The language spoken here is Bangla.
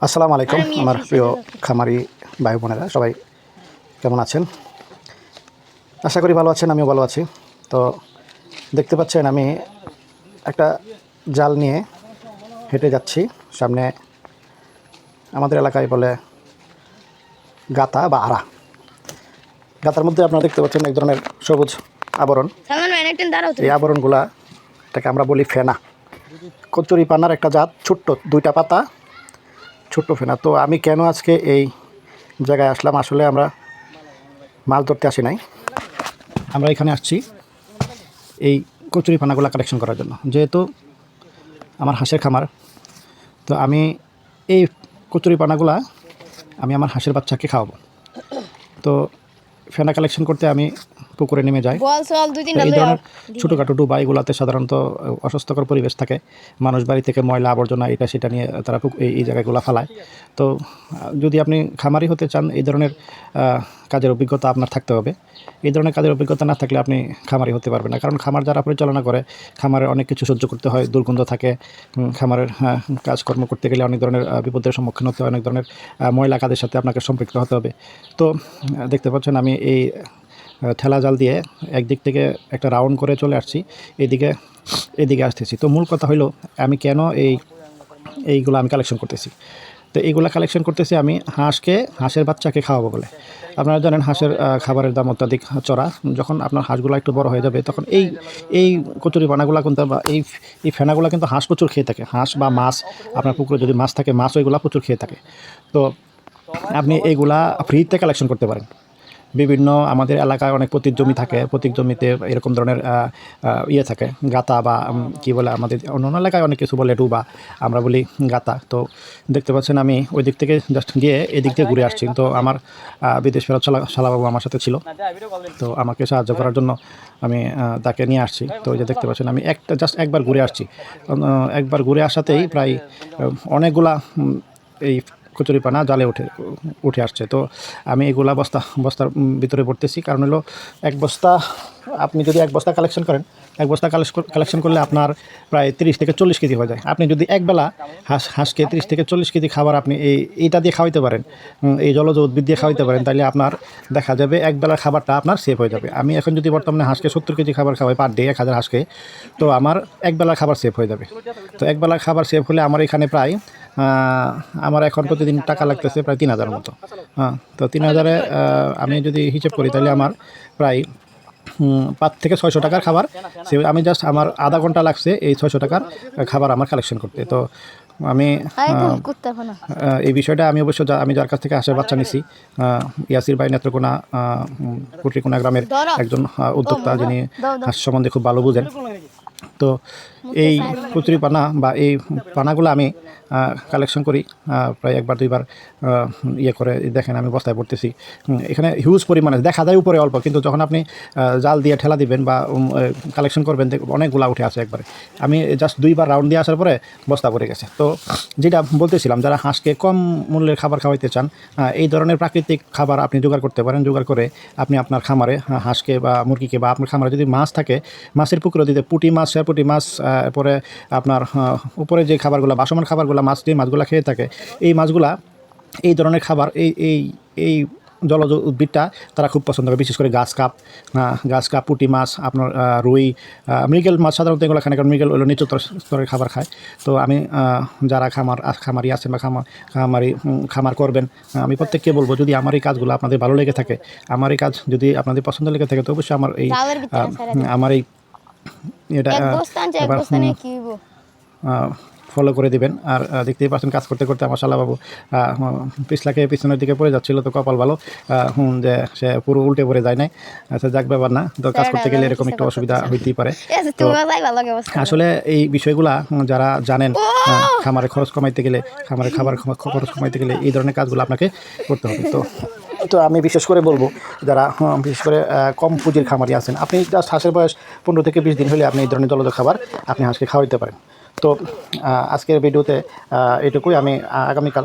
আসসালামু আলাইকুম আমার প্রিয় খামারি ভাই বোনেরা সবাই কেমন আছেন? আশা করি ভালো আছেন, আমিও ভালো আছি। তো দেখতে পাচ্ছেন আমি একটা জাল নিয়ে হেঁটে যাচ্ছি। সামনে আমাদের এলাকায় বলে গাতা বা আড়া। গাতার মধ্যে আপনারা দেখতে পাচ্ছেন এক ধরনের সবুজ আবরণ। এই আবরণগুলা এটাকে আমরা বলি ফেনা। কচুরি পানার একটা জাত, ছোট্ট দুইটা পাতা, ছোট্ট ফেনা। তো আমি কেন আজকে এই জায়গায় আসলাম? আসলে আমরা মাছ ধরতে আসি নাই, আমরা এখানে আসছি এই কচুরি পানাগুলো কালেকশন করার জন্য। যেহেতু আমার হাঁসের খামার, তো আমি এই কচুরি পানাগুলা আমি আমার হাঁসের বাচ্চাকে খাওয়াবো। তো ফেনা কালেকশন করতে আমি পুকুরে নেমে যাই। এই ধরনের ছোটোখাটো ডুবা এগুলাতে সাধারণত অস্বাস্থ্যকর পরিবেশ থাকে। মানুষ বাড়ি থেকে ময়লা আবর্জনা এটা সেটা নিয়ে তারা এই জায়গাগুলো ফালায়। তো যদি আপনি খামারি হতে চান, এই ধরনের কাজের অভিজ্ঞতা আপনার থাকতে হবে। এই ধরনের কাজের অভিজ্ঞতা না থাকলে আপনি খামারি হতে পারবেন না। কারণ খামার যারা পরিচালনা করে, খামারে অনেক কিছু সহ্য করতে হয়, দুর্গন্ধ থাকে। খামারের কাজকর্ম করতে গেলে অনেক ধরনের বিপদের সম্মুখীন হতে হয়, অনেক ধরনের ময়লা কাজের সাথে আপনাকে সম্পৃক্ত হতে হবে। তো দেখতে পাচ্ছেন আমি এই ঠেলা জাল দিয়ে একদিক থেকে একটা রাউন্ড করে চলে আসছি, এদিকে আসতেছি। তো মূল কথা হলো আমি কেন এইগুলো আমি কালেকশন করতেছি। তো এইগুলো কালেকশন করতেছি আমি হাঁসের বাচ্চাকে খাওয়াবো বলে। আপনারা জানেন হাঁসের খাবারের দাম অত্যাধিক চড়া। যখন আপনার হাঁসগুলো একটু বড় হয়ে যাবে, তখন এই কচুরি পানাগুলো কিন্তু বা এই ফেনাগুলো কিন্তু হাঁস প্রচুর খেয়ে থাকে। হাঁস বা মাছ, আপনার পুকুরে যদি মাছ থাকে, মাছ ওইগুলো প্রচুর খেয়ে থাকে। তো আপনি এইগুলা ফ্রিতে কালেকশন করতে পারেন। বিভিন্ন আমাদের এলাকায় অনেক পতিত জমি থাকে, পতিত জমিতে এরকম ধরনের ইয়ে থাকে, গাতা বা কী বলে, আমাদের অন্য এলাকায় অনেক কিছু বলে ডুবা, আমরা বলি গাতা। তো দেখতে পাচ্ছেন আমি ওই দিক থেকে জাস্ট গিয়ে এদিক থেকে ঘুরে আসছি। তো আমার বিদেশ ফেরত শালাবাবু আমার সাথে ছিল, তো আমাকে সাহায্য করার জন্য আমি তাকে নিয়ে আসছি। তো ওই যে দেখতে পাচ্ছেন আমি একবার ঘুরে আসছি। একবার ঘুরে আসাতেই প্রায় অনেকগুলা এই কচুরিপানা জালে উঠে আসছে। তো আমি এগুলা বস্তার ভিতরে ভরতেছি। কারণ হলো এক বস্তা, আপনি যদি এক বস্তা কালেকশন করেন, এক বস্তা কালেকশন করলে আপনার প্রায় 30 থেকে 40 কেজি হয়ে যায়। আপনি যদি একবেলা হাঁসকে 30 থেকে 40 কেজি খাবার আপনি এইটা দিয়ে খাওয়াইতে পারেন, এই জলজ উদ্ভিদ দিয়ে খাওয়াইতে পারেন, তাহলে আপনার দেখা যাবে একবেলার খাবারটা আপনার সেভ হয়ে যাবে। আমি এখন যদি বর্তমানে হাঁসকে 70 কেজি খাবার খাওয়াই পার ডে, 1000 হাঁসকে, তো আমার একবেলার খাবার সেভ হয়ে যাবে। তো একবেলার খাবার সেভ হলে আমার এখানে প্রায় আমার এখন প্রতিদিন টাকা লাগতেছে প্রায় 3000 মতো। তো 3000-এ আমি যদি হিসেব করি, তাহলে আমার প্রায় 5 থেকে 600 টাকার খাবার আমি জাস্ট আমার আধা ঘন্টা লাগছে এই 600 টাকার খাবার আমার কালেকশন করতে। তো আমি এই বিষয়টা আমি অবশ্য আমি যার কাছ থেকে হাঁসের বাচ্চা নিছি, ইয়াসির ভাই নেত্রকোনা কুটরিকোনা গ্রামের একজন উদ্যোক্তা, যিনি হাঁস সম্বন্ধে খুব ভালো বুঝেন। তো এই কচুরি পানা বা এই পানাগুলো আমি কালেকশন করি প্রায় একবার দুইবার ইয়ে করে। দেখেন আমি বস্তায় পড়তেছি, এখানে হিউজ পরিমাণে দেখা যায় উপরে অল্প, কিন্তু যখন আপনি জাল দিয়ে ঠেলা দিবেন বা কালেকশন করবেন, অনেকগুলা উঠে আসে একবারে। আমি জাস্ট দুইবার রাউন্ড দিয়ে আসার পরে বস্তা পড়ে গেছে। তো যেটা বলতেছিলাম, যারা হাঁসকে কম মূল্যের খাবার খাওয়াইতে চান, এই ধরনের প্রাকৃতিক খাবার আপনি জোগাড় করতে পারেন। জোগাড় করে আপনি আপনার খামারে হাঁসকে বা মুরগিকে, বা আপনার খামারে যদি মাছ থাকে, মাছের পুকুরে দিতে পুঁটি মাছ, পরে আপনার উপরে যে খাবারগুলো, বাসমান খাবারগুলো, যে মাছগুলো খেয়ে থাকে, এই মাছগুলা এই ধরনের খাবার এই জলজ উদ্ভিদটা তারা খুব পছন্দ করে। বিশেষ করে গাছ কাপ, পুঁটি মাছ, আপনার রুই, মৃগেল মাছ সাধারণত এগুলো খায় না, কারণ মৃগেল হলো নিচু স্তরের খাবার খায়। তো আমি যারা খামারি আছেন বা খামার করবেন, আমি প্রত্যেককে বলবো, যদি আমার এই কাজগুলো আপনাদের ভালো লেগে থাকে, আমার এই কাজ যদি আপনাদের পছন্দ লেগে থাকে, তো অবশ্যই আমার এই এটা ফলো করে দিবেন। আর দেখতেই পাচ্ছেন কাজ করতে করতে আমার শালাবাবু পিছলাকে পিছনের দিকে পড়ে যাচ্ছিল। তো কপাল ভালো যে সে পুরো উল্টে পড়ে যায় নাই। আচ্ছা, যাক, ব্যাপার না। তো কাজ করতে গেলে এরকম একটু অসুবিধা হইতেই পারে। তো আসলে এই বিষয়গুলা যারা জানেন, খামারে খরচ কমাইতে গেলে, খাবার খরচ কমাইতে গেলে এই ধরনের কাজগুলো আপনাকে করতে হবে। তো আমি বিশেষ করে বলবো, যারা বিশেষ করে কম পুঁজির খামারি আছেন, আপনি জাস্ট হাঁসের বয়স 15 থেকে 20 দিন হলে আপনি এই ধরনের জলজ খাবার আপনি হাঁসকে খাওয়াইতে পারেন। তো আজকের ভিডিওতে এটুকুই। আমি আগামীকাল